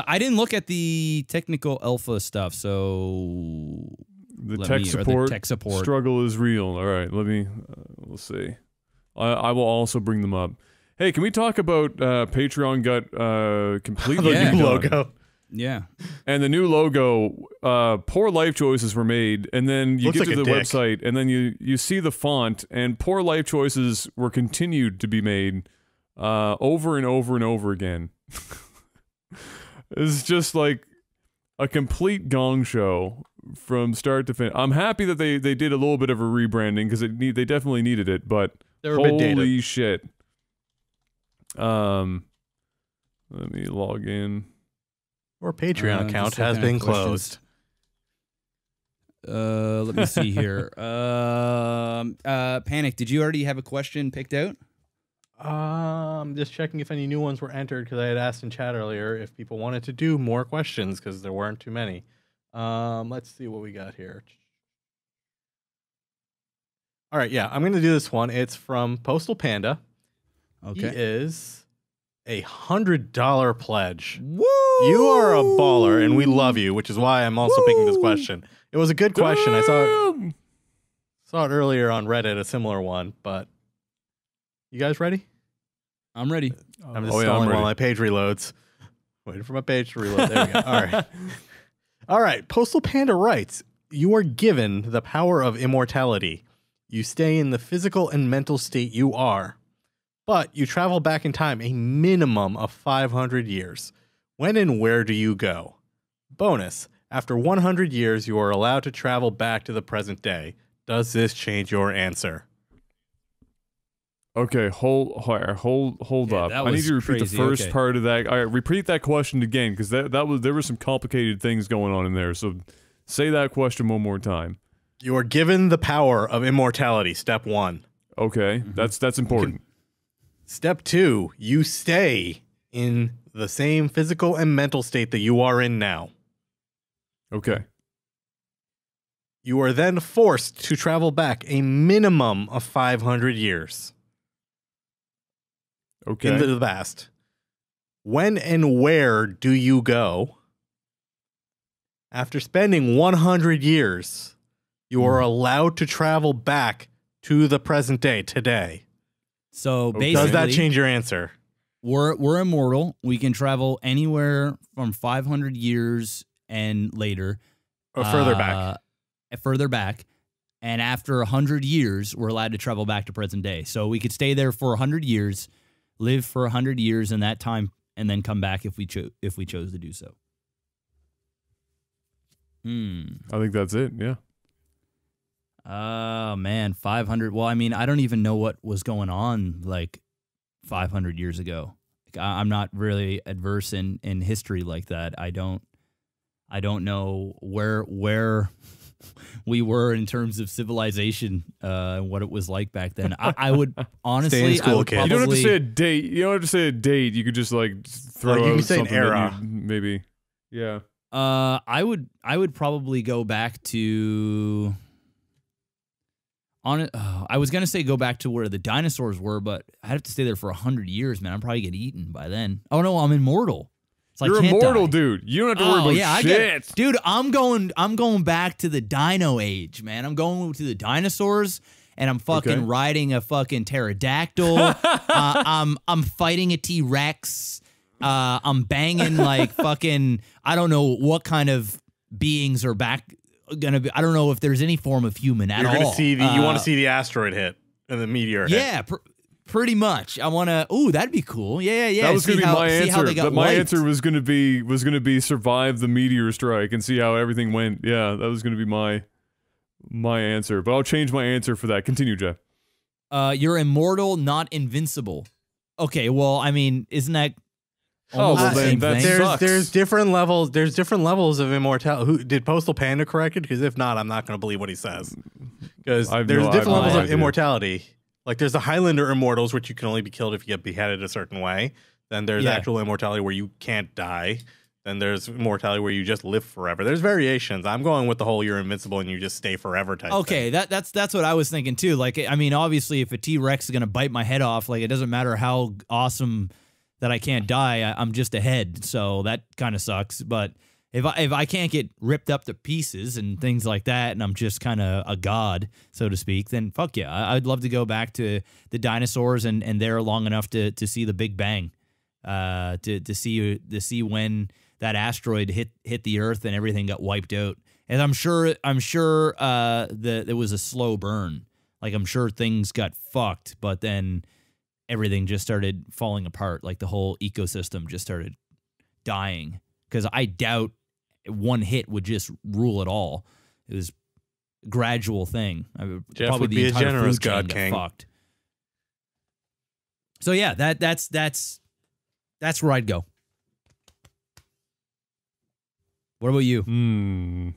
I didn't look at the technical alpha stuff, so the tech support struggle is real. All right, we'll see. I will also bring them up. Hey, can we talk about Patreon got completely new logo? Yeah. And the new logo, poor life choices were made, and then you get to the website, and then you see the font, and poor life choices were continued to be made over and over and over again. It's just like a complete gong show from start to finish. I'm happy that they did a little bit of a rebranding, because they definitely needed it, but holy shit. Let me log in. Our Patreon account has been closed. Let me see here. Panic, did you already have a question picked out? Just checking if any new ones were entered, because I had asked in chat earlier if people wanted to do more questions, because there weren't too many. Let's see what we got here. All right, yeah, I'm going to do this one. It's from Postal Panda. Okay. He is a $100 pledge. Woo! You are a baller, and we love you, which is why I'm also picking this question. It was a good question. I saw it earlier on Reddit, a similar one, but you guys ready? I'm ready. I'm just stalling while my page reloads. Waiting for my page to reload. There we go. All right. All right. Postal Panda writes, you are given the power of immortality. You stay in the physical and mental state you are, but you travel back in time a minimum of 500 years. When and where do you go? Bonus, after 100 years, you are allowed to travel back to the present day. Does this change your answer? Okay, hold up. I need you to repeat the first part of that. All right, repeat that question again, because there were some complicated things going on in there. So say that question one more time. You are given the power of immortality, step 1. Okay, that's important. Step 2, you stay in the same physical and mental state that you are in now. Okay. You are then forced to travel back a minimum of 500 years. Okay. Into the past. When and where do you go? After spending 100 years, you are allowed to travel back to the present day, today. So basically, does that change your answer? We're immortal. We can travel anywhere from 500 years and later. Or further back. Further back. And after 100 years, we're allowed to travel back to present day. So we could stay there for 100 years, live for 100 years in that time, and then come back if we chose to do so. I think that's it, yeah. Oh, man, 500. Well, I mean, I don't even know what was going on, like, 500 years ago. I'm not really adverse in history like that. I don't know where we were in terms of civilization, what it was like back then. I would honestly, stay in school, kid. You don't have to say a date. You don't have to say a date. You could just like throw. You can say an era, maybe. Yeah. I would probably go back to. I was gonna say go back to where the dinosaurs were, but I'd have to stay there for 100 years, man. I'm probably get eaten by then. Oh no, I'm immortal. So you're immortal, dude. You don't have to worry about shit. Dude, I'm going back to the dino age, man. I'm going to the dinosaurs, and I'm fucking riding a fucking pterodactyl. I'm fighting a T-Rex. I'm banging like fucking. I don't know what kind of beings are back gonna be. I don't know if there's any form of human at all. You're gonna see the. You want to see the asteroid hit and the meteor hit. Yeah. Pretty much. I want to. Ooh, that'd be cool. Yeah. That was gonna be my answer. But my answer was gonna be survive the meteor strike and see how everything went. Yeah, that was gonna be my answer. But I'll change my answer for that. Continue, Jeff. You're immortal, not invincible. Okay. Well, I mean, isn't that? Oh, well, then that sucks. There's different levels. There's different levels of immortality. Who did Postal Panda correct it? Because if not, I'm not going to believe what he says. Because there's different levels of immortality. Like there's the Highlander immortals, which you can only be killed if you get beheaded a certain way. Then there's actual immortality where you can't die. Then there's immortality where you just live forever. There's variations. I'm going with the whole you're invincible and you just stay forever type. Okay, thing. that's what I was thinking too. Like, I mean, obviously, if a T-Rex is gonna bite my head off, like it doesn't matter how awesome that I can't die. I'm just a head, so that kind of sucks. But if I can't get ripped up to pieces and things like that, and I'm just kind of a god, so to speak, then fuck yeah, I'd love to go back to the dinosaurs and there long enough to see the Big Bang, to see when that asteroid hit the Earth and everything got wiped out. And I'm sure there was a slow burn. Like, I'm sure things got fucked, but then everything just started falling apart. Like, the whole ecosystem just started dying. Because I doubt one hit would just rule it all. It was a gradual thing. Jeff probably would the be a entire generous food chain god got king. fucked. So yeah, that's where I'd go. What about you?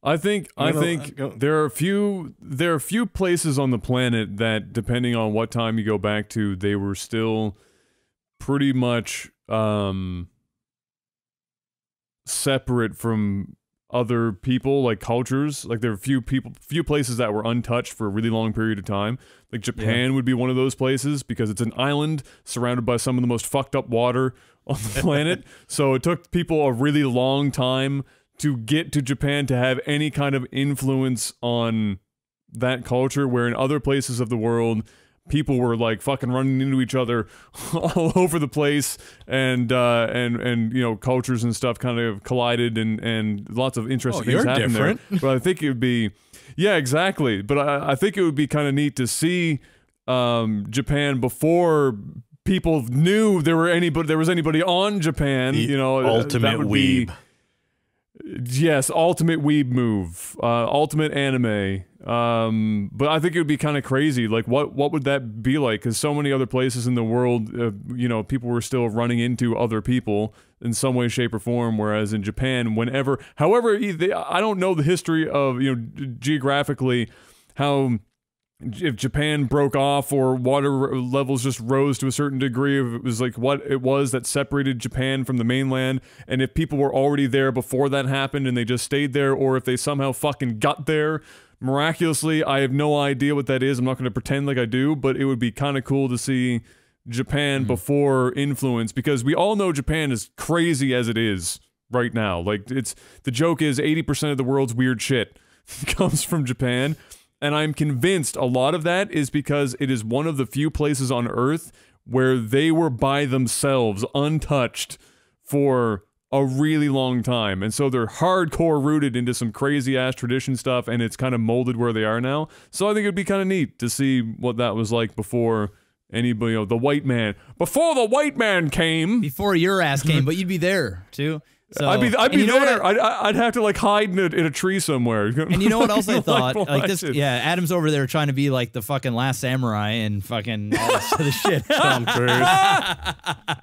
I think there are a few places on the planet that, depending on what time you go back to, they were still pretty much separate from other people, like cultures. Like, there are few places that were untouched for a really long period of time. Like, Japan would be one of those places because it's an island surrounded by some of the most fucked up water on the planet. So it took people a really long time to get to Japan to have any kind of influence on that culture, where in other places of the world, people were like fucking running into each other all over the place, and you know, cultures and stuff kind of collided, and lots of interesting things happened there. But I think it would be, yeah, exactly. But I think it would be kind of neat to see Japan before people knew there was anybody on Japan. The, you know, ultimate weeb. Yes, ultimate weeb move, ultimate anime. But I think it would be kind of crazy. Like, what would that be like? Because so many other places in the world, you know, people were still running into other people in some way, shape, or form. Whereas in Japan, however, I don't know the history of, you know, geographically how, if Japan broke off or water levels just rose to a certain degree, if it was like what it was that separated Japan from the mainland, and if people were already there before that happened and they just stayed there, or if they somehow fucking got there miraculously. I have no idea what that is. I'm not going to pretend like I do, but it would be kind of cool to see Japan before influence, because we all know Japan is crazy as it is right now. Like, the joke is 80% of the world's weird shit comes from Japan. And I'm convinced a lot of that is because it is one of the few places on Earth where they were by themselves, untouched, for a really long time. And so they're hardcore rooted into some crazy-ass tradition stuff, and it's kind of molded where they are now. So I think it'd be kind of neat to see what that was like before anybody, you know, the white man. Before the white man came! Before your ass came, but you'd be there, too. So, I'd be there. I'd have to like hide in a tree somewhere. And you know what else I thought? Like this, yeah. Adam's over there trying to be like the fucking Last Samurai and fucking all this other shit. Tom Cruise,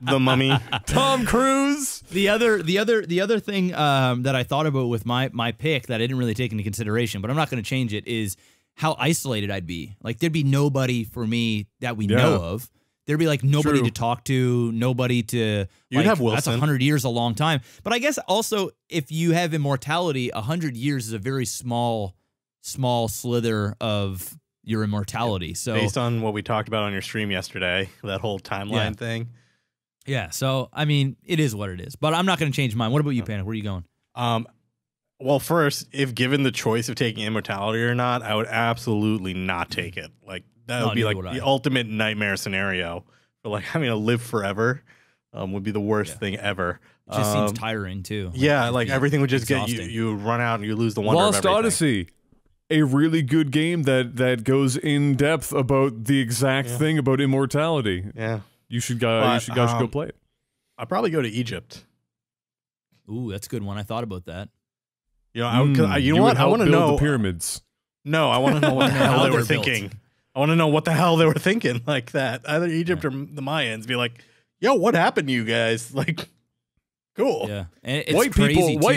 the Mummy, Tom Cruise. The other thing that I thought about with my pick that I didn't really take into consideration, but I'm not going to change it, is how isolated I'd be. Like, there'd be nobody for me that we know of. There'd be like nobody to talk to, nobody to. You'd have Wilson. That's 100 years, a long time. But I guess also, if you have immortality, 100 years is a very small slither of your immortality. So based on what we talked about on your stream yesterday, that whole timeline thing. Yeah. So I mean, it is what it is. But I'm not going to change mine. What about you, Panic? Where are you going? Well, first, if given the choice of taking immortality or not, I would absolutely not take it. Like, that would be like the ultimate nightmare scenario. But like having to live forever would be the worst thing ever. It just seems tiring too. Yeah, like everything would just get you run out and you lose the wonder Lost of everything. Odyssey, a really good game that goes in depth about the exact thing about immortality. Yeah, you should go play it. I'd probably go to Egypt. Ooh, that's a good one. I thought about that. You know, you know what? I want to know the pyramids. No, I want to know what the hell they were thinking. I want to know what the hell they were thinking like that. Either Egypt or the Mayans. Be like, yo, what happened to you guys? Like, cool. Yeah, and it's white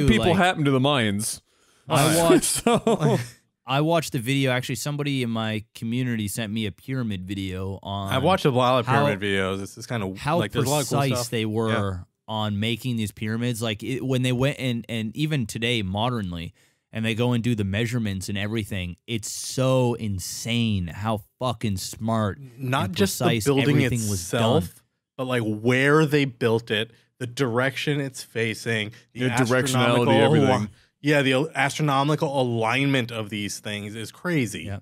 people happen to the Mayans. I watched the video. Actually, somebody in my community sent me a pyramid video on. I've watched a lot of pyramid videos. This is kind of how like, there's a lot of cool precise stuff. They were on making these pyramids. Like when they went and even today, modernly. And they go and do the measurements and everything. It's so insane how fucking smart, not and just precise the building everything itself, was done. but like where they built it, the direction it's facing, the directionality, everything. Yeah, the astronomical alignment of these things is crazy. Yeah,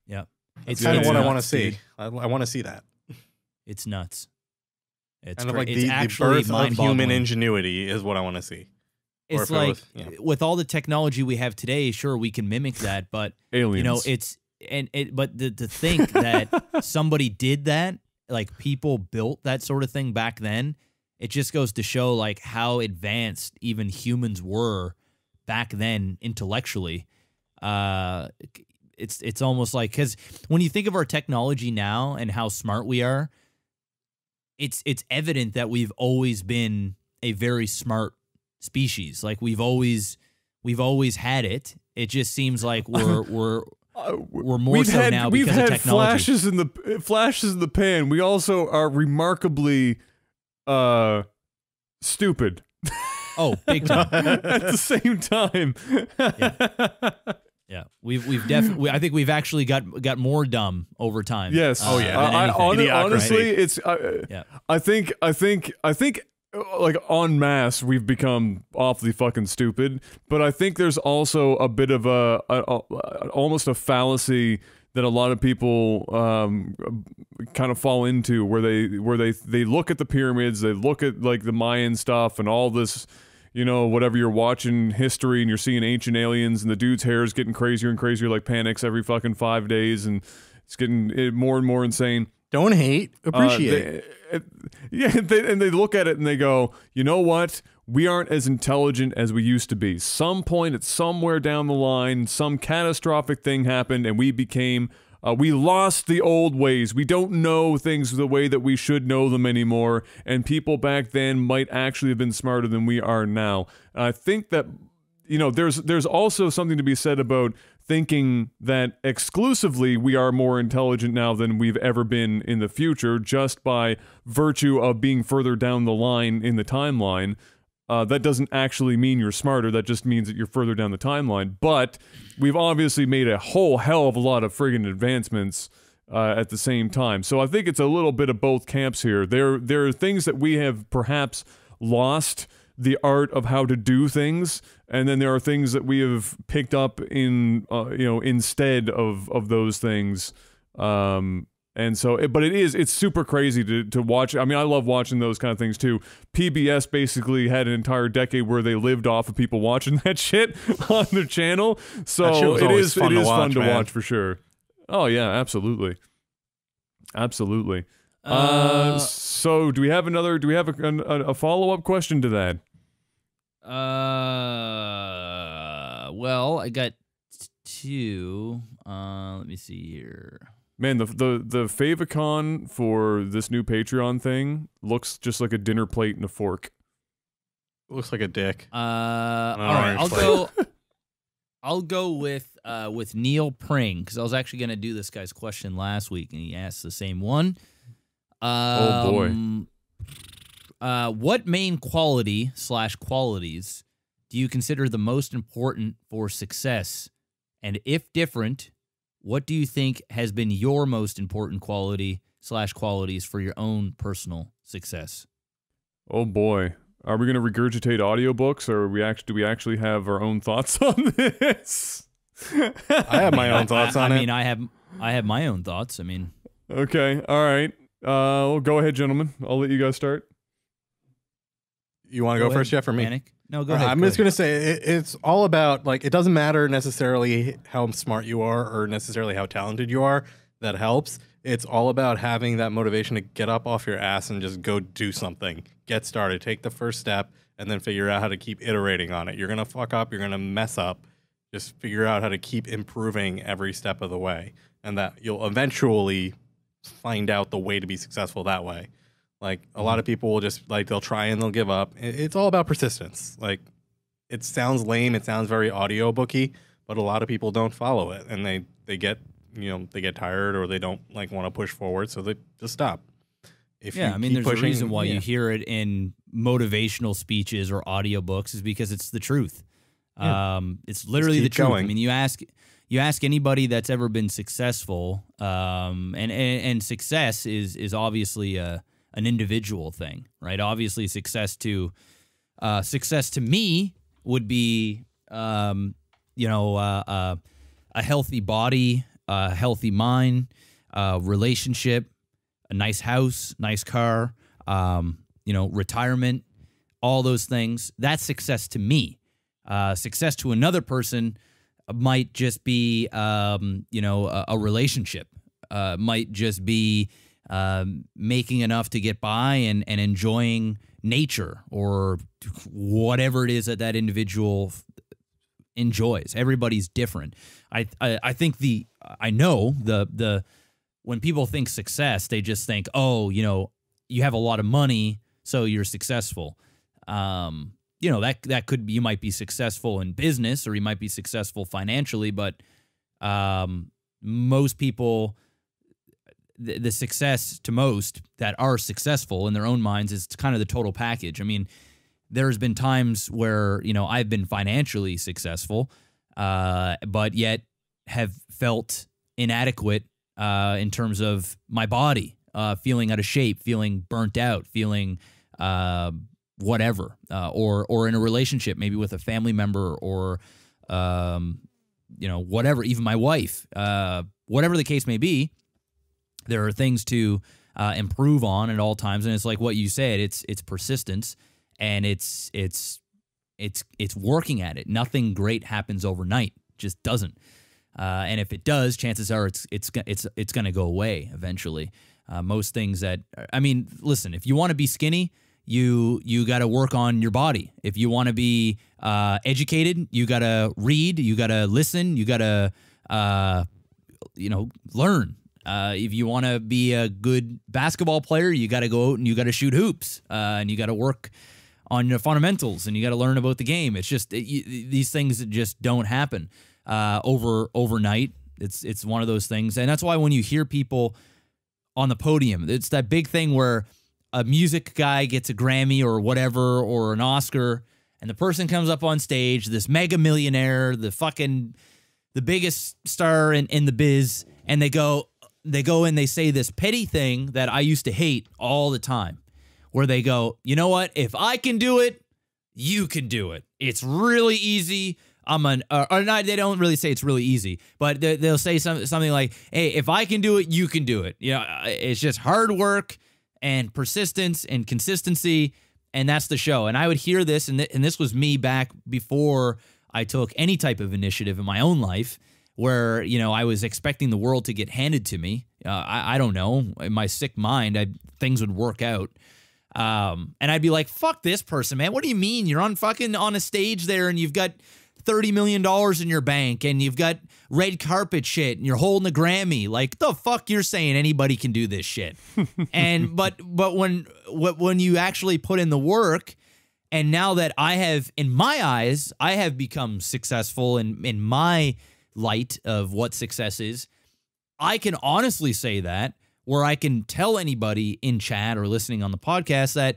yeah. It's kind of what I want to see. I want to see that. It's nuts. It's kind of like it's the birth of human ingenuity is what I want to see. It's like with all the technology we have today, sure we can mimic that, but aliens. You know, but to think that somebody did that, like people built that sort of thing back then, it just goes to show like how advanced even humans were back then intellectually. It's almost like, because when you think of our technology now and how smart we are, it's evident that we've always been a very smart species. Like we've always had it. It just seems like we're more so now because of technology. Flashes in the pan. We also are remarkably stupid. Oh, big time. At the same time. Yeah. We've definitely, I think we've actually got more dumb over time. Yes. Honestly, it's I think like en masse we've become awfully fucking stupid, but I think there's also a bit of almost a fallacy that a lot of people kind of fall into, where they look at the pyramids, they look at like the Mayan stuff and all this, you know, whatever, you're watching history and you're seeing ancient aliens and the dude's hair is getting crazier and crazier like Panic's every fucking 5 days, and it's getting more and more insane. Don't hate, appreciate. They look at it and they go, you know what? We aren't as intelligent as we used to be. Some point at somewhere down the line, some catastrophic thing happened and we lost the old ways. We don't know things the way that we should know them anymore. And people back then might actually have been smarter than we are now. And I think that, you know, there's also something to be said about thinking that exclusively we are more intelligent now than we've ever been in the future, just by virtue of being further down the line in the timeline. That doesn't actually mean you're smarter. That just means that you're further down the timeline. But we've obviously made a whole hell of a lot of friggin' advancements at the same time. So I think it's a little bit of both camps here. There are things that we have perhaps lost the art of how to do things, and then there are things that we have picked up in instead of those things. And so, but it's super crazy to watch. I mean, I love watching those kind of things too. PBS basically had an entire decade where they lived off of people watching that shit on their channel. So it is fun to watch for sure. Oh yeah, absolutely. So do we have a follow-up question to that? Well, I got two. Let me see here. Man, the favicon for this new Patreon thing looks just like a dinner plate and a fork. It looks like a dick. All right, I'll go with Neil Pring, because I was actually gonna do this guy's question last week and he asked the same one. Oh boy. What main quality/qualities do you consider the most important for success? And if different, what do you think has been your most important quality/qualities for your own personal success? Oh boy. Are we going to regurgitate audiobooks, or do we actually have our own thoughts on this? I have my own thoughts on it. I mean, I have my own thoughts. I mean. Okay. All right. Well, go ahead, gentlemen. I'll let you guys start. You want to go first, Jeff, or me? Panic? No, go ahead. I'm just going to say it's all about, like, it doesn't matter necessarily how smart you are or necessarily how talented you are. That helps. It's all about having that motivation to get up off your ass and just go do something. Get started. Take the first step and then figure out how to keep iterating on it. You're going to fuck up. You're going to mess up. Just figure out how to keep improving every step of the way. And that you'll eventually find out the way to be successful that way. Like, a lot of people will just, like, they'll try and they'll give up. It's all about persistence. Like, it sounds lame. It sounds very audiobooky, but a lot of people don't follow it. And they get, they get tired, or they don't, like, want to push forward, so they just stop. I mean, there's a reason why you hear it in motivational speeches or audiobooks, is because it's the truth. Yeah. It's literally the truth. I mean, you ask anybody that's ever been successful, and success is obviously a an individual thing, right? Obviously, success to me would be, you know, a healthy body, a healthy mind, relationship, a nice house, nice car, you know, retirement, all those things. That's success to me. Success to another person might just be, you know, a relationship. Might just be making enough to get by and enjoying nature or whatever it is that that individual enjoys. Everybody's different. I think I know when people think success, they just think, oh, you know, you have a lot of money, so you're successful. You know, that could be, you might be successful in business or you might be successful financially, but most people, the success to most that are successful in their own minds is kind of the total package. I mean, there's been times where, you know, I've been financially successful, but yet have felt inadequate in terms of my body, feeling out of shape, feeling burnt out, feeling whatever, or in a relationship, maybe with a family member or, you know, whatever, even my wife, whatever the case may be. There are things to improve on at all times, and it's like what you said. It's persistence, and it's working at it. Nothing great happens overnight; just doesn't. And if it does, chances are it's going to go away eventually. Most things that, I mean, listen, if you want to be skinny, you got to work on your body. If you want to be educated, you got to read, you got to listen, you got to you know, learn. If you want to be a good basketball player, you got to go out and you got to shoot hoops, and you got to work on your fundamentals, and you got to learn about the game. It's just these things just don't happen overnight. It's one of those things, and that's why when you hear people on the podium, it's that big thing where a music guy gets a Grammy or whatever or an Oscar, and the person comes up on stage, this mega millionaire, the biggest star in the biz, and they go and they say this petty thing that I used to hate all the time, where they go, you know what? If I can do it, you can do it. It's really easy. Or not, they don't really say it's really easy, but they'll say something like, hey, if I can do it, you can do it. You know, it's just hard work and persistence and consistency, and that's the show. And I would hear this, and this was me back before I took any type of initiative in my own life, where, you know, I was expecting the world to get handed to me. I don't know. In my sick mind, things would work out. And I'd be like, fuck this person, man. What do you mean? You're on a stage there and you've got $30 million in your bank and you've got red carpet shit and you're holding a Grammy. Like, the fuck you're saying anybody can do this shit. And but when you actually put in the work, and now that I have, in my eyes, I have become successful in my light of what success is, I can honestly say that, where I can tell anybody in chat or listening on the podcast that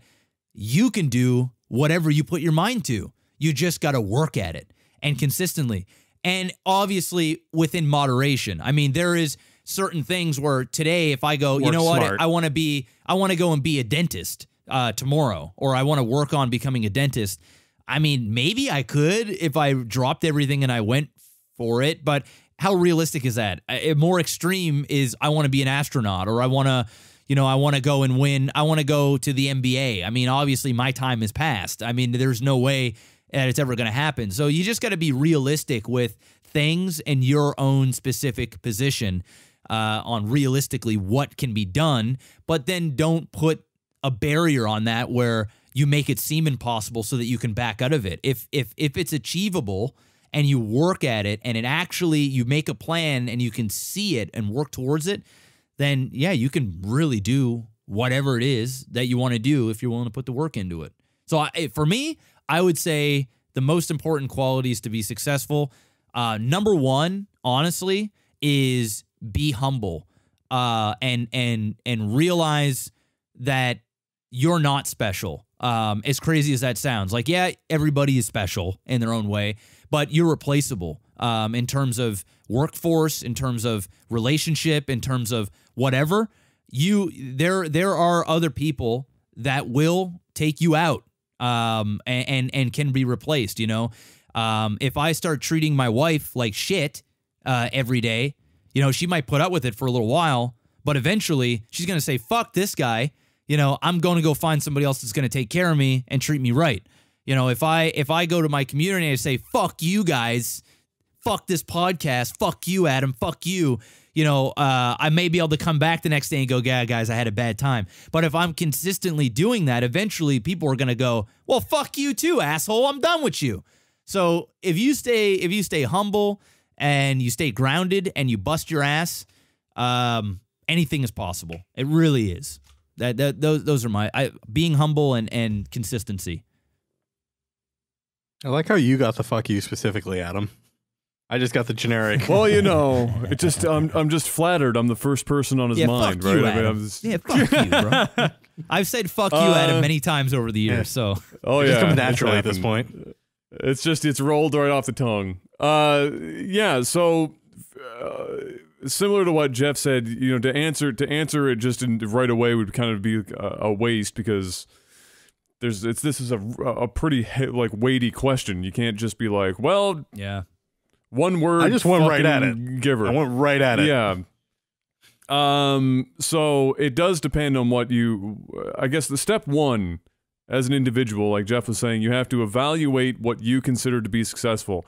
you can do whatever you put your mind to. You just got to work at it, and consistently, and obviously within moderation. I mean, there is certain things where today, if I go, you know what, I want to go and be a dentist tomorrow, or I want to work on becoming a dentist. I mean, maybe I could if I dropped everything and I went for it, but how realistic is that? More extreme is I want to be an astronaut, or I want to, you know, I want to go and win. I want to go to the NBA. I mean, obviously my time has passed. I mean, there's no way that it's ever going to happen. So you just got to be realistic with things in your own specific position on realistically what can be done, but then don't put a barrier on that where you make it seem impossible so that you can back out of it. If it's achievable and you work at it, and it actually, you make a plan and you can see it and work towards it, then yeah, you can really do whatever it is that you want to do if you're willing to put the work into it. So for me, I would say the most important qualities to be successful, number one, honestly, is be humble, and realize that you're not special. As crazy as that sounds, like, yeah, everybody is special in their own way, but you're replaceable in terms of workforce, in terms of relationship, in terms of whatever. there are other people that will take you out, and can be replaced. You know, if I start treating my wife like shit every day, you know, she might put up with it for a little while, but eventually she's gonna say, "Fuck this guy." You know, I'm going to go find somebody else that's going to take care of me and treat me right. You know, if I go to my community and I say, "Fuck you guys, fuck this podcast, fuck you, Adam, fuck you," you know, I may be able to come back the next day and go, "Yeah, guys, I had a bad time." But if I'm consistently doing that, eventually people are going to go, "Well, fuck you too, asshole. I'm done with you." So if you stay humble and you stay grounded and you bust your ass, anything is possible. It really is. Those are my being humble and consistency. I like how you got the fuck you specifically, Adam. I just got the generic. Well, you know, it just I'm just flattered. I'm the first person on his mind, fuck right? You, I mean, Adam. Yeah, fuck you, bro. I've said fuck you, Adam, many times over the years. So it just comes naturally at this point. It's rolled right off the tongue. Yeah. So. Similar to what Jeff said, you know, to answer it just right away would kind of be a waste, because this is a pretty like weighty question. You can't just be like, well, yeah, one word. I just went right at it. Giver. I went right at it. Yeah. So it does depend on what I guess the step one as an individual, like Jeff was saying, you have to evaluate what you consider to be successful.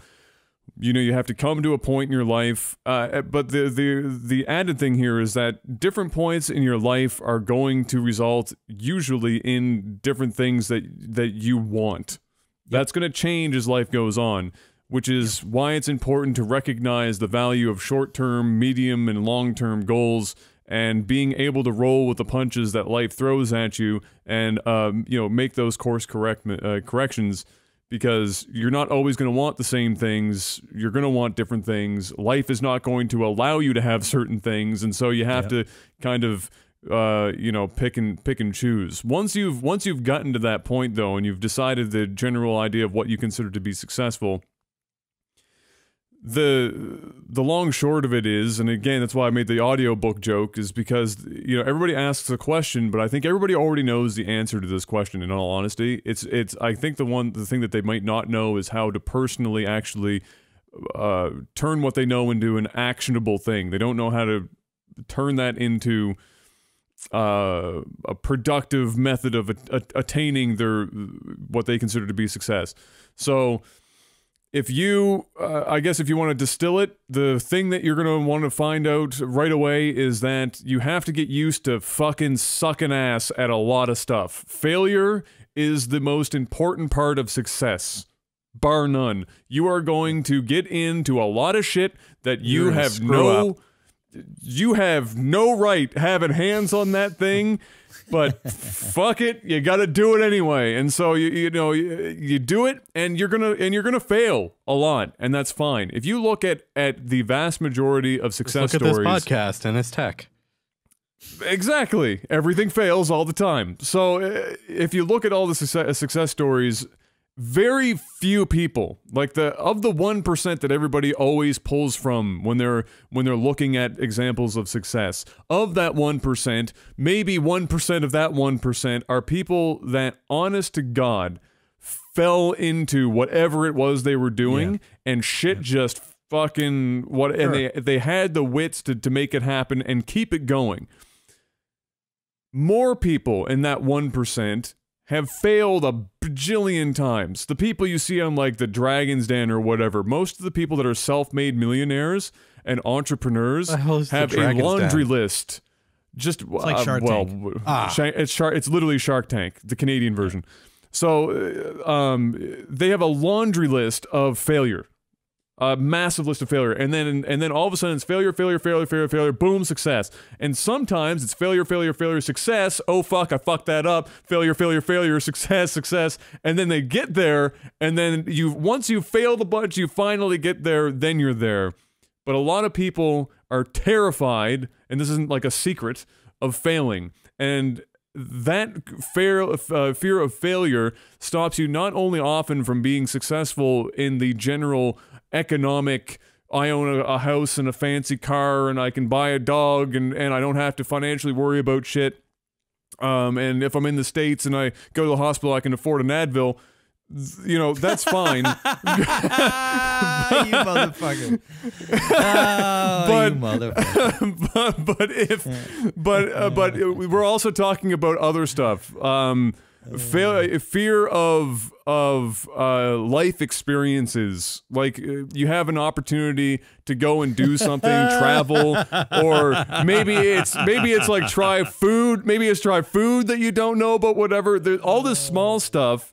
You know, you have to come to a point in your life, but the added thing here is that different points in your life are going to result usually in different things that you want. Yep. That's going to change as life goes on, which is why it's important to recognize the value of short-term, medium, and long-term goals, and being able to roll with the punches that life throws at you, and you know, make those course corrections. Because you're not always going to want the same things. You're going to want different things. Life is not going to allow you to have certain things, and so you have to kind of, you know, pick and choose. Once you've gotten to that point, though, and you've decided the general idea of what you consider to be successful, the long short of it is, and again, that's why I made the audiobook joke, is because, you know, everybody asks a question, but I think everybody already knows the answer to this question, in all honesty. It's I think the thing that they might not know is how to personally actually turn what they know into an actionable thing. They don't know how to turn that into a productive method of attaining what they consider to be success. So if you, I guess if you want to distill it, the thing that you're going to want to find out right away is that you have to get used to fucking sucking ass at a lot of stuff. Failure is the most important part of success, bar none. You are going to get into a lot of shit that you have no right having hands on that thing. But fuck it, you got to do it anyway. And so you do it, and you're gonna fail a lot, and that's fine. If you look at the vast majority of success stories, look at this podcast and its tech. Exactly, everything fails all the time. So if you look at all the success stories, very few people, like of the 1% that everybody always pulls from when they're looking at examples of success, of that 1%, maybe 1% of that 1% are people that, honest to God, fell into whatever it was they were doing, and shit just fucking and they had the wits to make it happen and keep it going. More people in that 1% have failed a bajillion times. The people you see on like the Dragon's Den or whatever, most of the people that are self-made millionaires and entrepreneurs have a laundry list. Just it's like Shark Tank. It's literally Shark Tank, the Canadian version. So they have a laundry list of failure. A massive list of failure, and then all of a sudden it's failure, boom, success. And sometimes it's failure, success. Oh fuck, I fucked that up. Failure, success. And then they get there, and then once you failed a bunch, you finally get there. Then you're there. But a lot of people are terrified, and this isn't like a secret, of failing. And that fear of failure stops you not only often from being successful in the general economic I own a house and a fancy car and I can buy a dog and I don't have to financially worry about shit. And if I'm in the States and I go to the hospital, I can afford an Advil. You know, that's fine. You motherfucker. Oh, you motherfucker. but we're also talking about other stuff. Fear of life experiences. Like you have an opportunity to go and do something, travel, or maybe it's like try food. Maybe it's try food that you don't know about. Whatever. All this small stuff.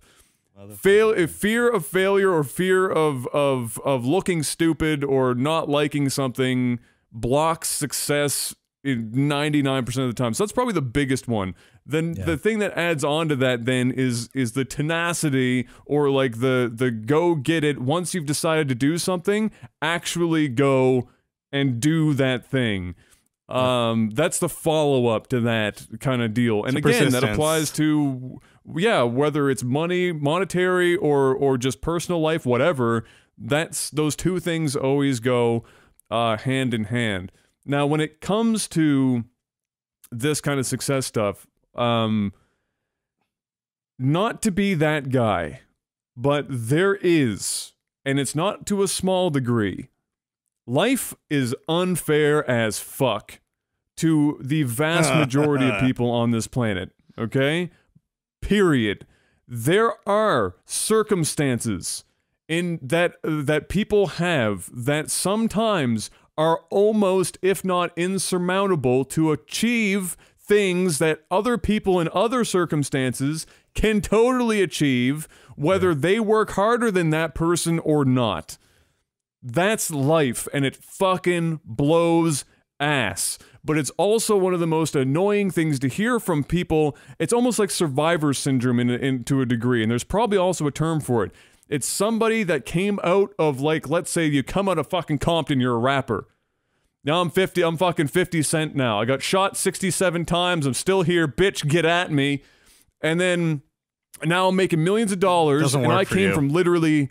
Fear of failure or fear of looking stupid or not liking something blocks success 99% of the time. So that's probably the biggest one. Then the thing that adds on to that then is the tenacity or like the go get it. Once you've decided to do something, actually go and do that thing. That's the follow-up to that kind of deal. And again, that applies to whether it's monetary or just personal life, whatever. Those two things always go hand in hand. Now, when it comes to this kind of success stuff, not to be that guy, but there is, and it's not to a small degree, life is unfair as fuck to the vast majority of people on this planet, okay? Period. There are circumstances in that people have that sometimes are almost, if not insurmountable, to achieve things that other people in other circumstances can totally achieve, whether they work harder than that person or not. That's life, and it fucking blows ass. But it's also one of the most annoying things to hear from people. It's almost like survivor syndrome to a degree, and there's probably also a term for it. It's somebody that came out of, like, let's say you come out of fucking Compton, you're a rapper. Now I'm fucking 50 Cent now. I got shot 67 times, I'm still here, bitch, get at me. And then, now I'm making millions of dollars, and I came from literally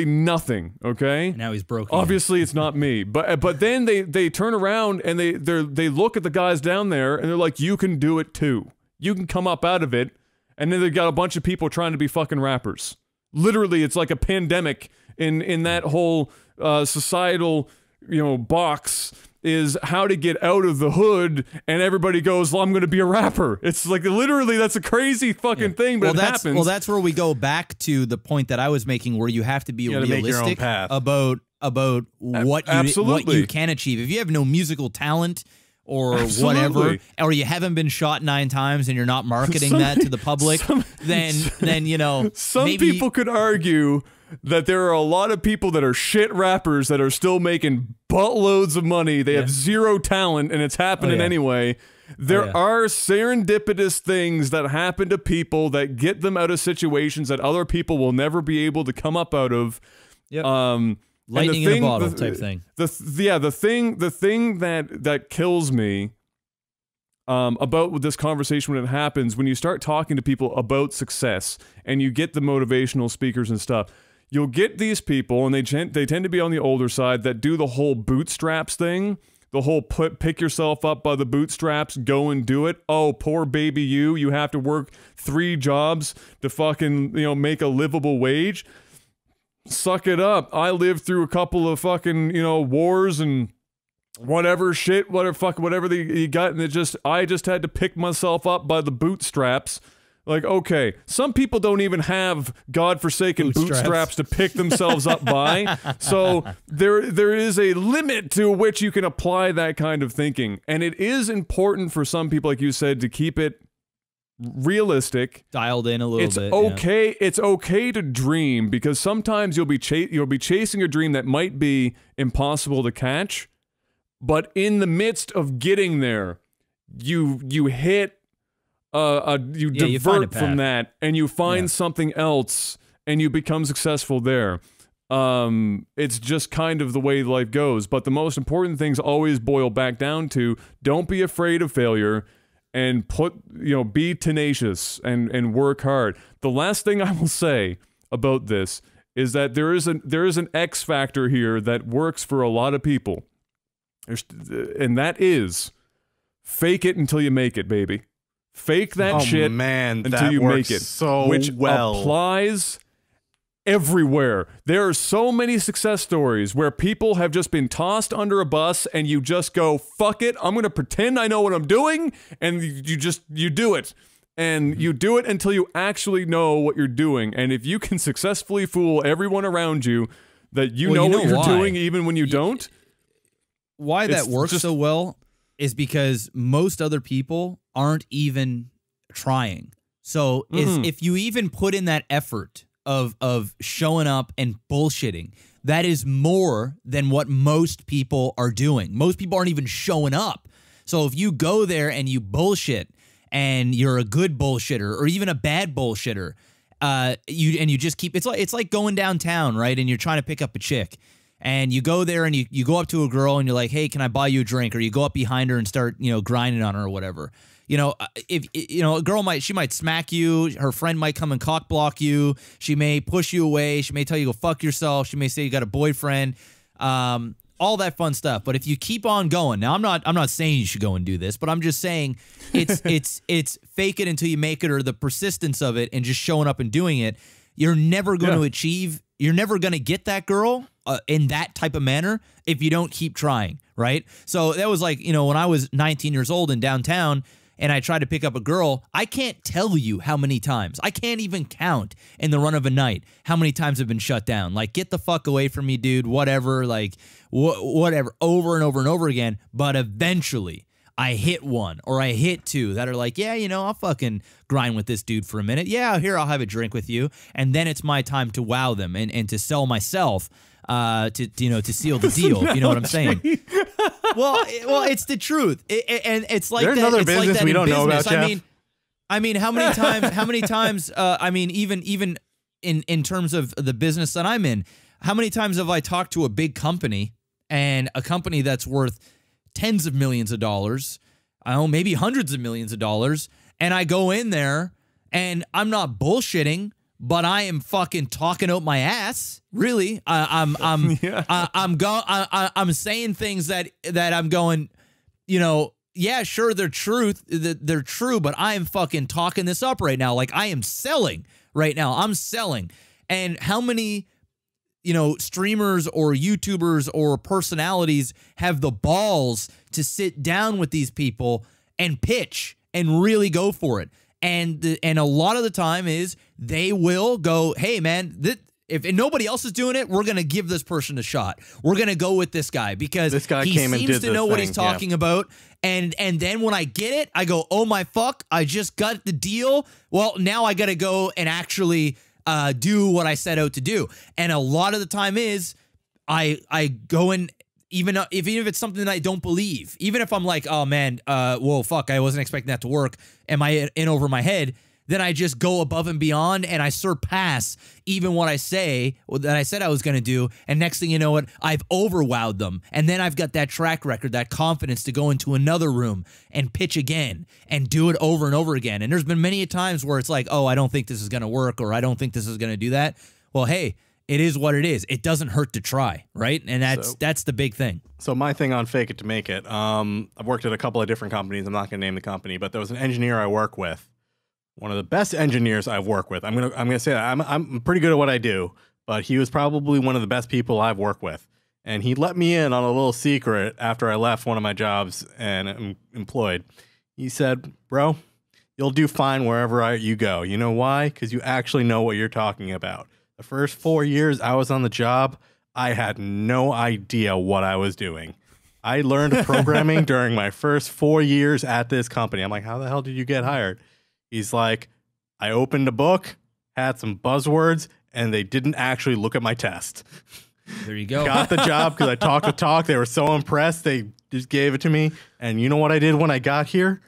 nothing, okay? And now he's broken. Obviously, it's not me. But then they turn around and they look at the guys down there, and they're like, you can do it too. You can come up out of it. And then they got a bunch of people trying to be fucking rappers. Literally, it's like a pandemic in that whole societal, box is how to get out of the hood, and everybody goes, well, I'm going to be a rapper. It's like, literally, that's a crazy fucking thing, but it happens. Well, that's where we go back to the point that I was making, where you have to be realistic about what you can achieve. If you have no musical talent, or whatever, or you haven't been shot 9 times and you're not marketing that to the public, then some people could argue that there are a lot of people that are shit rappers that are still making buttloads of money. They have zero talent, and it's happening anyway. There are serendipitous things that happen to people that get them out of situations that other people will never be able to come up out of. Lightning in a bottle type thing. The thing that kills me about this conversation when it happens, when you start talking to people about success and you get the motivational speakers and stuff, you'll get these people, and they tend to be on the older side, that do the whole bootstraps thing, the whole pick yourself up by the bootstraps, go and do it. Oh, poor baby you have to work 3 jobs to fucking, make a livable wage. Suck it up. I lived through a couple of fucking, wars and whatever shit, whatever you got, and I just had to pick myself up by the bootstraps. Like, okay, some people don't even have godforsaken bootstraps to pick themselves up by. So there is a limit to which you can apply that kind of thinking. And it is important for some people, like you said, to keep it realistic, dialed in a little bit. It's okay. It's okay to dream, because sometimes you'll be chasing a dream that might be impossible to catch, but in the midst of getting there, you hit you divert from that, and you find something else, and you become successful there. It's just kind of the way life goes. But the most important things always boil back down to: don't be afraid of failure, and be tenacious and work hard. The last thing I will say about this is that there is an X factor here that works for a lot of people. And that is fake it until you make it, baby. Fake that shit until you make it. So which well. applies everywhere. There are so many success stories where people have just been tossed under a bus and you just go, fuck it, I'm going to pretend I know what I'm doing, and you do it. And you do it until you actually know what you're doing. And if you can successfully fool everyone around you that you know what you're doing even when you don't. Why that works so well is because most other people aren't even trying. So if you even put in that effort of showing up and bullshitting, that is more than what most people are doing. Most people aren't even showing up. So if you go there and you bullshit, and you're a good bullshitter or even a bad bullshitter, you just keep, it's like going downtown, right? And you're trying to pick up a chick, and you go there and you go up to a girl and you're like, hey, can I buy you a drink? Or you go up behind her and start, grinding on her or whatever. If a girl she might smack you, her friend might come and cock block you, she may push you away, she may tell you go fuck yourself, she may say you got a boyfriend, all that fun stuff. But if you keep on going, now I'm not saying you should go and do this, but I'm just saying it's fake it until you make it, or the persistence of it and just showing up and doing it. You're never going to achieve, you're never going to get that girl in that type of manner if you don't keep trying, right? So that was like, when I was 19 years old in downtown, and I tried to pick up a girl, I can't tell you how many times. I can't even count in the run of a night how many times I've been shut down. Like, get the fuck away from me, dude, whatever, like, whatever, over and over and over again. But eventually, I hit one or I hit two that are like, yeah, I'll fucking grind with this dude for a minute. Yeah, here, I'll have a drink with you. And then it's my time to wow them and to sell myself to seal the deal, if you know what I'm saying. Well, it's the truth, and it's like there's another business we don't know about, Jeff. I mean, how many times? I mean, even in terms of the business that I'm in, how many times have I talked to a big company, and a company that's worth tens of millions of dollars, maybe hundreds of millions of dollars, and I go in there and I'm not bullshitting, but I am fucking talking out my ass. Really, I'm saying things that I'm going, yeah, sure, they're true, but I am fucking talking this up right now. Like, I am selling right now. I'm selling. And how many, streamers or YouTubers or personalities have the balls to sit down with these people and pitch and really go for it? And a lot of the time is they will go, hey, man, if nobody else is doing it, we're going to give this person a shot. We're going to go with this guy because this guy he seems to know what he's talking about. And then when I get it, I go, oh, my fuck, I just got the deal. Well, now I got to go and actually do what I set out to do. And a lot of the time is I go in, even if it's something that I don't believe, even if I'm like, oh, man, whoa, fuck, I wasn't expecting that to work. Am I in over my head? Then I just go above and beyond, and I surpass even what I say that I said I was going to do. And next thing you know, I've overwowed them. And then I've got that track record, that confidence to go into another room and pitch again and do it over and over again. And there's been many times where it's like, oh, I don't think this is going to work, or I don't think this is going to do that. Well, hey, it is what it is. It doesn't hurt to try, right? And that's the big thing. So my thing on fake it to make it, I've worked at a couple of different companies. I'm not going to name the company, but there was an engineer I work with. One of the best engineers I've worked with. I'm gonna say that I'm pretty good at what I do, but he was probably one of the best people I've worked with. And he let me in on a little secret after I left one of my jobs and I'm employed. He said, bro, you'll do fine wherever you go. You know why? Because you actually know what you're talking about. The first 4 years I was on the job, I had no idea what I was doing. I learned programming during my first 4 years at this company. I'm like, how the hell did you get hired? He's like, I opened a book, had some buzzwords, and they didn't actually look at my test. There you go. Got the job because I talked the talk. They were so impressed. They just gave it to me. And you know what I did when I got here?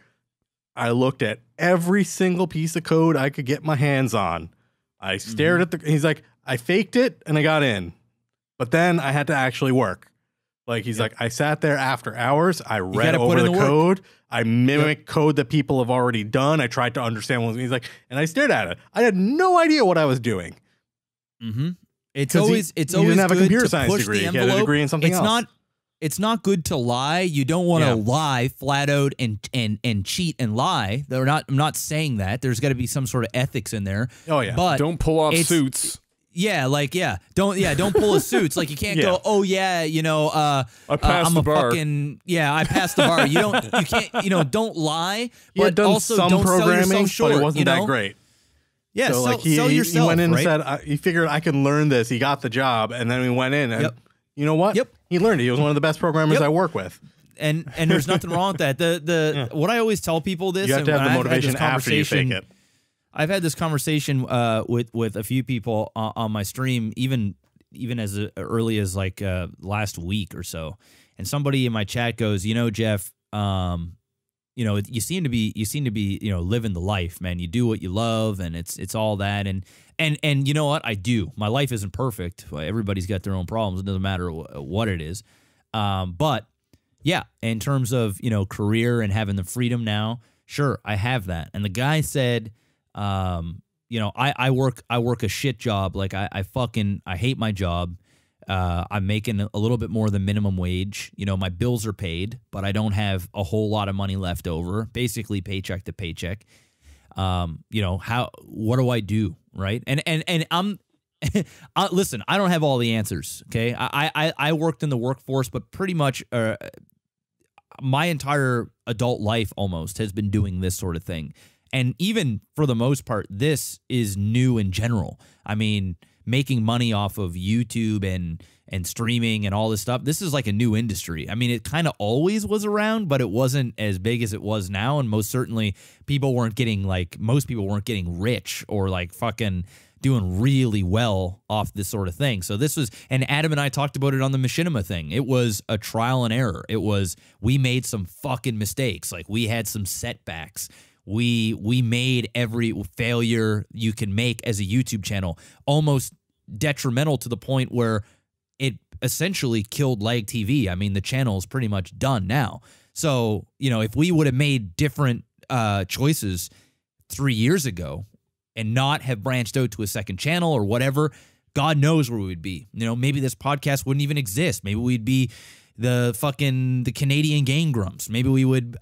I looked at every single piece of code I could get my hands on. I stared at he's like, I faked it and I got in. But then I had to actually work. Like, he's like, I sat there after hours. I read over the code. I mimicked code that people have already done. I tried to understand what he's like, and I stared at it. I had no idea what I was doing. It's always he didn't have a good computer to science push degree. the He envelope. had a degree in something else. It's not good to lie. You don't want to lie flat out and cheat and lie. I'm not saying that. There's got to be some sort of ethics in there. Oh yeah. But don't pull off suits. Yeah, don't pull a suits. Like you can't go, oh yeah, I passed the bar. I passed the bar. You can't, don't lie, but also some don't programming, sell yourself short. but it wasn't that great. Yeah, so sell yourself. He went in right? and said he figured I can learn this. He got the job, and then we went in, and you know what? Yep. He learned it. He was one of the best programmers I work with. And there's nothing wrong with that. What I always tell people this, you have to have the motivation after you fake it. I've had this conversation with a few people on my stream, even as early as like last week or so, and somebody in my chat goes, Jeff, you seem to be living the life, man. You do what you love, and it's all that, and you know what? I do. My life isn't perfect. Everybody's got their own problems. It doesn't matter what it is, but yeah, in terms of career and having the freedom now, sure, I have that. And the guy said, I work a shit job. Like I hate my job. I'm making a little bit more than minimum wage. My bills are paid, but I don't have a whole lot of money left over, basically paycheck to paycheck. What do I do? Right. And I'm, listen, I don't have all the answers. Okay. I worked in the workforce, but pretty much, my entire adult life almost has been doing this sort of thing. And even for the most part, this is new in general. I mean, making money off of YouTube and streaming and all this stuff, this is like a new industry. I mean, it kind of always was around, but it wasn't as big as it was now. And most certainly most people weren't getting rich or like fucking doing really well off this sort of thing. So this was, and Adam and I talked about it on the Machinima thing. It was a trial and error. It was, we made some fucking mistakes. Like we had some setbacks. We made every failure you can make as a YouTube channel almost detrimental to the point where it essentially killed LAGTV. I mean, the channel is pretty much done now. So, if we would have made different choices 3 years ago and not have branched out to a second channel or whatever, God knows where we would be. Maybe this podcast wouldn't even exist. Maybe we'd be the Canadian Game Grumps. Maybe we would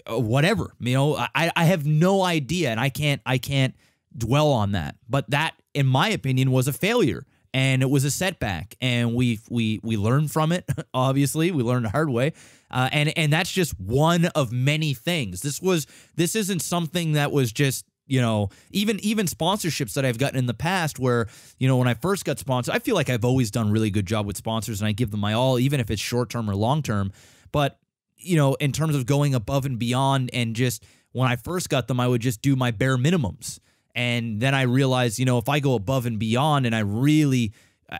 whatever. I have no idea, and I can't dwell on that. But that, in my opinion, was a failure, and it was a setback, and we learned from it. Obviously, we learned the hard way, and that's just one of many things. This isn't something that was just even sponsorships that I've gotten in the past where, when I first got sponsored, I feel like I've always done a really good job with sponsors and I give them my all, even if it's short term or long term. But in terms of going above and beyond, and just when I first got them, I would just do my bare minimums. And then I realized, if I go above and beyond and I really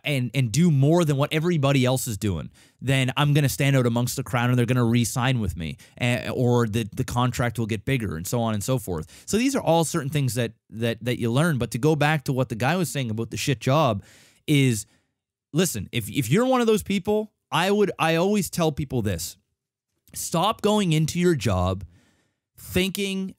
and do more than what everybody else is doing, then I'm going to stand out amongst the crowd and they're going to re-sign with me, or the contract will get bigger, and so on and so forth. So these are all certain things that you learn. But to go back to what the guy was saying about the shit job is, listen, if you're one of those people, I always tell people this. Stop going into your job thinking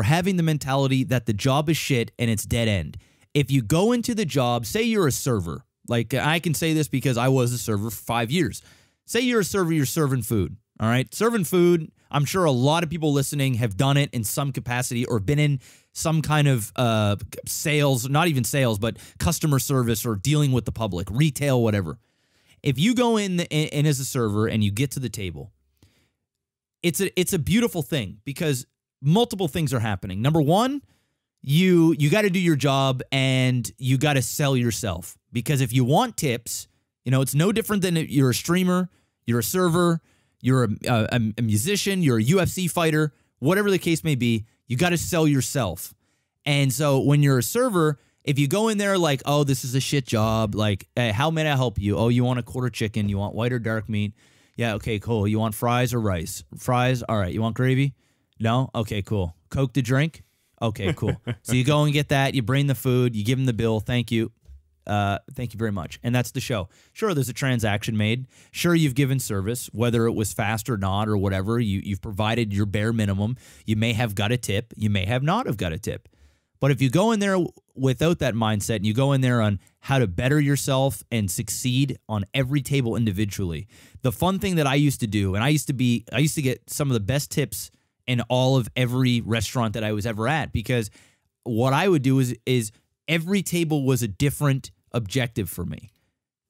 having the mentality that the job is shit and it's dead end. If you go into the job, say you're a server, like I can say this because I was a server for 5 years. Say you're a server, you're serving food. All right. Serving food. I'm sure a lot of people listening have done it in some capacity or been in some kind of sales, not even sales, but customer service or dealing with the public, retail, whatever. If you go in as a server and you get to the table, it's a beautiful thing because multiple things are happening. Number one, you got to do your job and you got to sell yourself, because if you want tips, it's no different than you're a streamer, you're a server, you're a musician, you're a UFC fighter, whatever the case may be, you got to sell yourself. And so when you're a server, if you go in there like, oh, this is a shit job, like, hey, how may I help you? Oh, you want a quarter chicken, you want white or dark meat? Yeah, okay, cool. You want fries or rice? Fries? All right. You want gravy? No? Okay, cool. Coke to drink? Okay, cool. So you go and get that. You bring the food. You give them the bill. Thank you. Thank you very much. And that's the show. Sure, there's a transaction made. Sure, you've given service, whether it was fast or not or whatever. You've provided your bare minimum. You may have got a tip. You may have not have got a tip. But if you go in there without that mindset and you go in there on how to better yourself and succeed on every table individually, the fun thing that I used to do, and I used to get some of the best tips in all of every restaurant that I was ever at, because what I would do is every table was a different objective for me.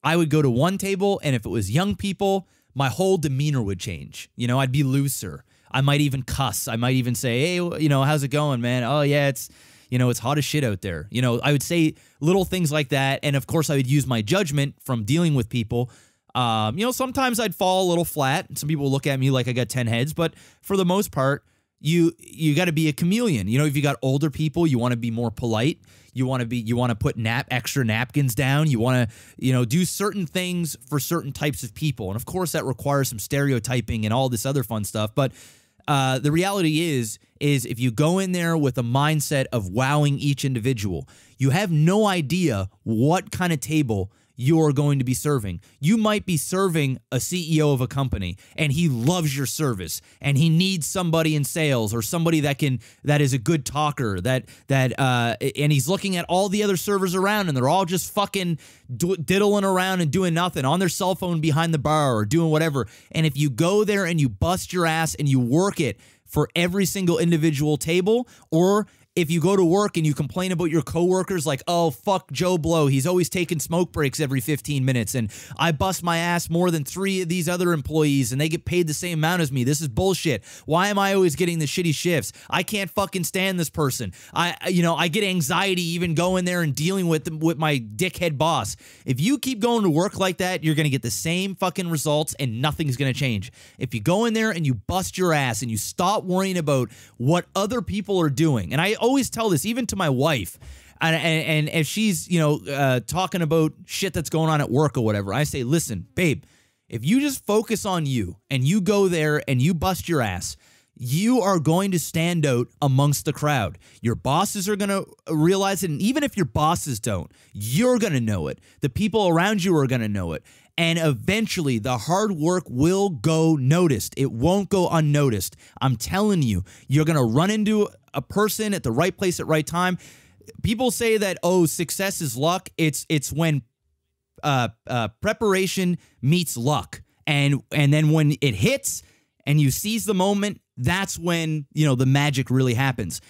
I would go to one table, and if it was young people, my whole demeanor would change. You know, I'd be looser. I might even cuss. I might even say, hey, you know, how's it going, man? Oh, yeah, it's hot as shit out there. You know, I would say little things like that. And of course, I would use my judgment from dealing with people. You know, sometimes I'd fall a little flat. Some people look at me like I got 10 heads. But for the most part, you got to be a chameleon. You know, if you got older people, you want to be more polite. You want to put extra napkins down. You want to, you know, do certain things for certain types of people. And of course, that requires some stereotyping and all this other fun stuff. But the reality is if you go in there with a mindset of wowing each individual, you have no idea what kind of table you're going to be serving. You might be serving a CEO of a company, and he loves your service, and he needs somebody in sales or somebody that is a good talker, and he's looking at all the other servers around, and they're all just fucking diddling around and doing nothing on their cell phone behind the bar or doing whatever. And if you go there and you bust your ass and you work it for every single individual table, or if you go to work and you complain about your coworkers like, oh, fuck Joe Blow, he's always taking smoke breaks every 15 minutes, and I bust my ass more than 3 of these other employees, and they get paid the same amount as me. This is bullshit. Why am I always getting the shitty shifts? I can't fucking stand this person. I get anxiety even going there and dealing with my dickhead boss. If you keep going to work like that, you're going to get the same fucking results, and nothing's going to change. If you go in there and you bust your ass and you stop worrying about what other people are doing, and I always tell this even to my wife, and if she's, you know, talking about shit that's going on at work or whatever, I say, listen, babe, if you just focus on you and you go there and you bust your ass, you are going to stand out amongst the crowd. Your bosses are going to realize it, and even if your bosses don't, you're going to know it. The people around you are going to know it. And eventually, the hard work will go noticed. It won't go unnoticed. I'm telling you, you're going to run into a person at the right place at right time. People say that, oh, success is luck. It's when preparation meets luck. And then when it hits and you seize the moment, that's when, you know, the magic really happens.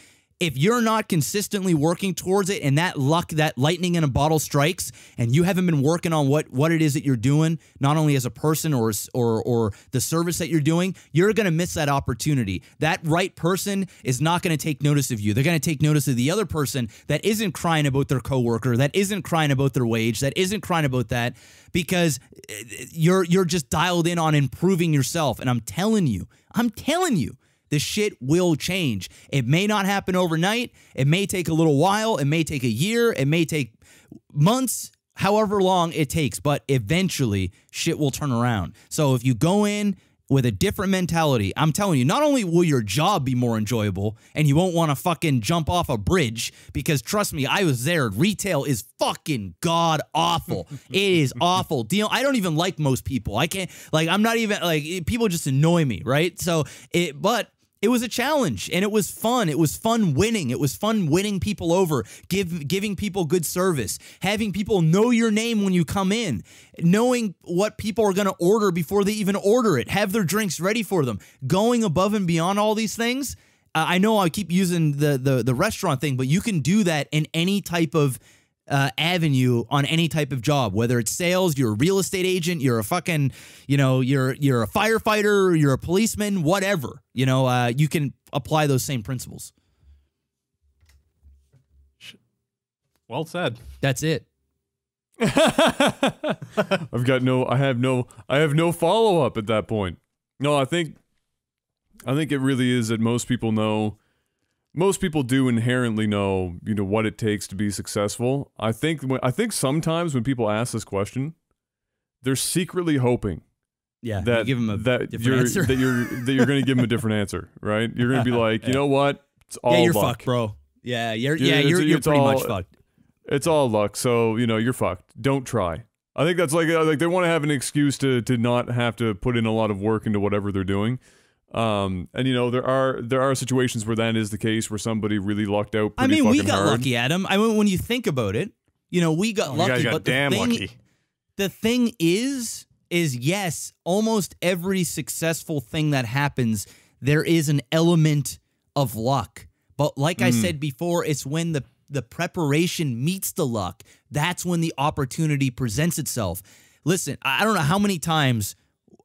If you're not consistently working towards it and that luck, that lightning in a bottle strikes, and you haven't been working on what it is that you're doing, not only as a person or the service that you're doing, you're going to miss that opportunity. That right person is not going to take notice of you. They're going to take notice of the other person that isn't crying about their coworker, that isn't crying about their wage, that isn't crying about that, because you're just dialed in on improving yourself. And I'm telling you, the shit will change. It may not happen overnight. It may take a little while. It may take a year. It may take months, however long it takes. But eventually, shit will turn around. So if you go in with a different mentality, I'm telling you, not only will your job be more enjoyable and you won't want to fucking jump off a bridge, because trust me, I was there. Retail is fucking god awful. It is awful. I don't even like most people. I can't, like, I'm not even, like, people just annoy me, right? So, but it was a challenge, and it was fun. It was fun winning. It was fun winning people over, giving people good service, having people know your name when you come in, knowing what people are going to order before they even order it, have their drinks ready for them, going above and beyond all these things. I know I keep using the restaurant thing, but you can do that in any type of avenue on any type of job, whether it's sales, you're a real estate agent, you're a fucking, you know, you're a firefighter, you're a policeman, whatever, you know, you can apply those same principles. Well said. That's it. I have no follow-up at that point. No, I think it really is that most people do inherently know, you know, what it takes to be successful. I think sometimes when people ask this question, they're secretly hoping, that you give them answer. that you're going to give them a different answer, right? You're going to be like, you know what? It's all you're luck, fucked, bro. You're pretty much fucked. It's all luck, so you know you're fucked. Don't try. I think that's like they want to have an excuse to not have to put in a lot of work into whatever they're doing. And you know, there are situations where that is the case, where somebody really lucked out pretty fucking hard. We got lucky, Adam. I mean, when you think about it, you know, we got lucky. You guys got lucky. The thing is yes, almost every successful thing that happens, there is an element of luck. But like I said before, it's when the preparation meets the luck. That's when the opportunity presents itself. Listen, I don't know how many times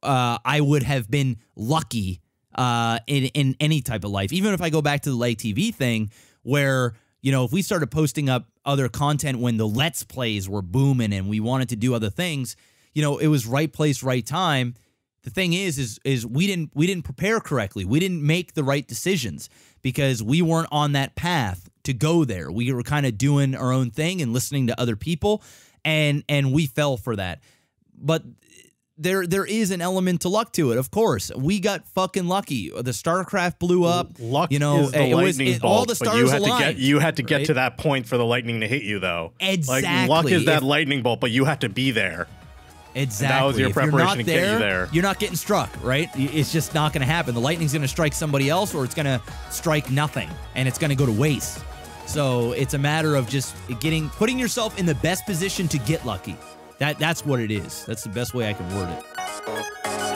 I would have been lucky in any type of life. Even if I go back to the LAGTV thing, where, you know, if we started posting up other content when the Let's Plays were booming and we wanted to do other things, you know, it was right place, right time. The thing is we didn't prepare correctly. We didn't make the right decisions because we weren't on that path to go there. We were kind of doing our own thing and listening to other people, and we fell for that. But there is an element to luck to it, of course. We got fucking lucky. The StarCraft blew up. Luck, you know, is the lightning bolt, all the stars aligned. You had to get to that point for the lightning to hit you, though. Exactly. Like, luck is that lightning bolt, but you had to be there. Exactly. And that was your preparation to get you there. You're not getting struck, right? It's just not going to happen. The lightning's going to strike somebody else, or it's going to strike nothing, and it's going to go to waste. So it's a matter of just putting yourself in the best position to get lucky. That's what it is. That's the best way I can word it.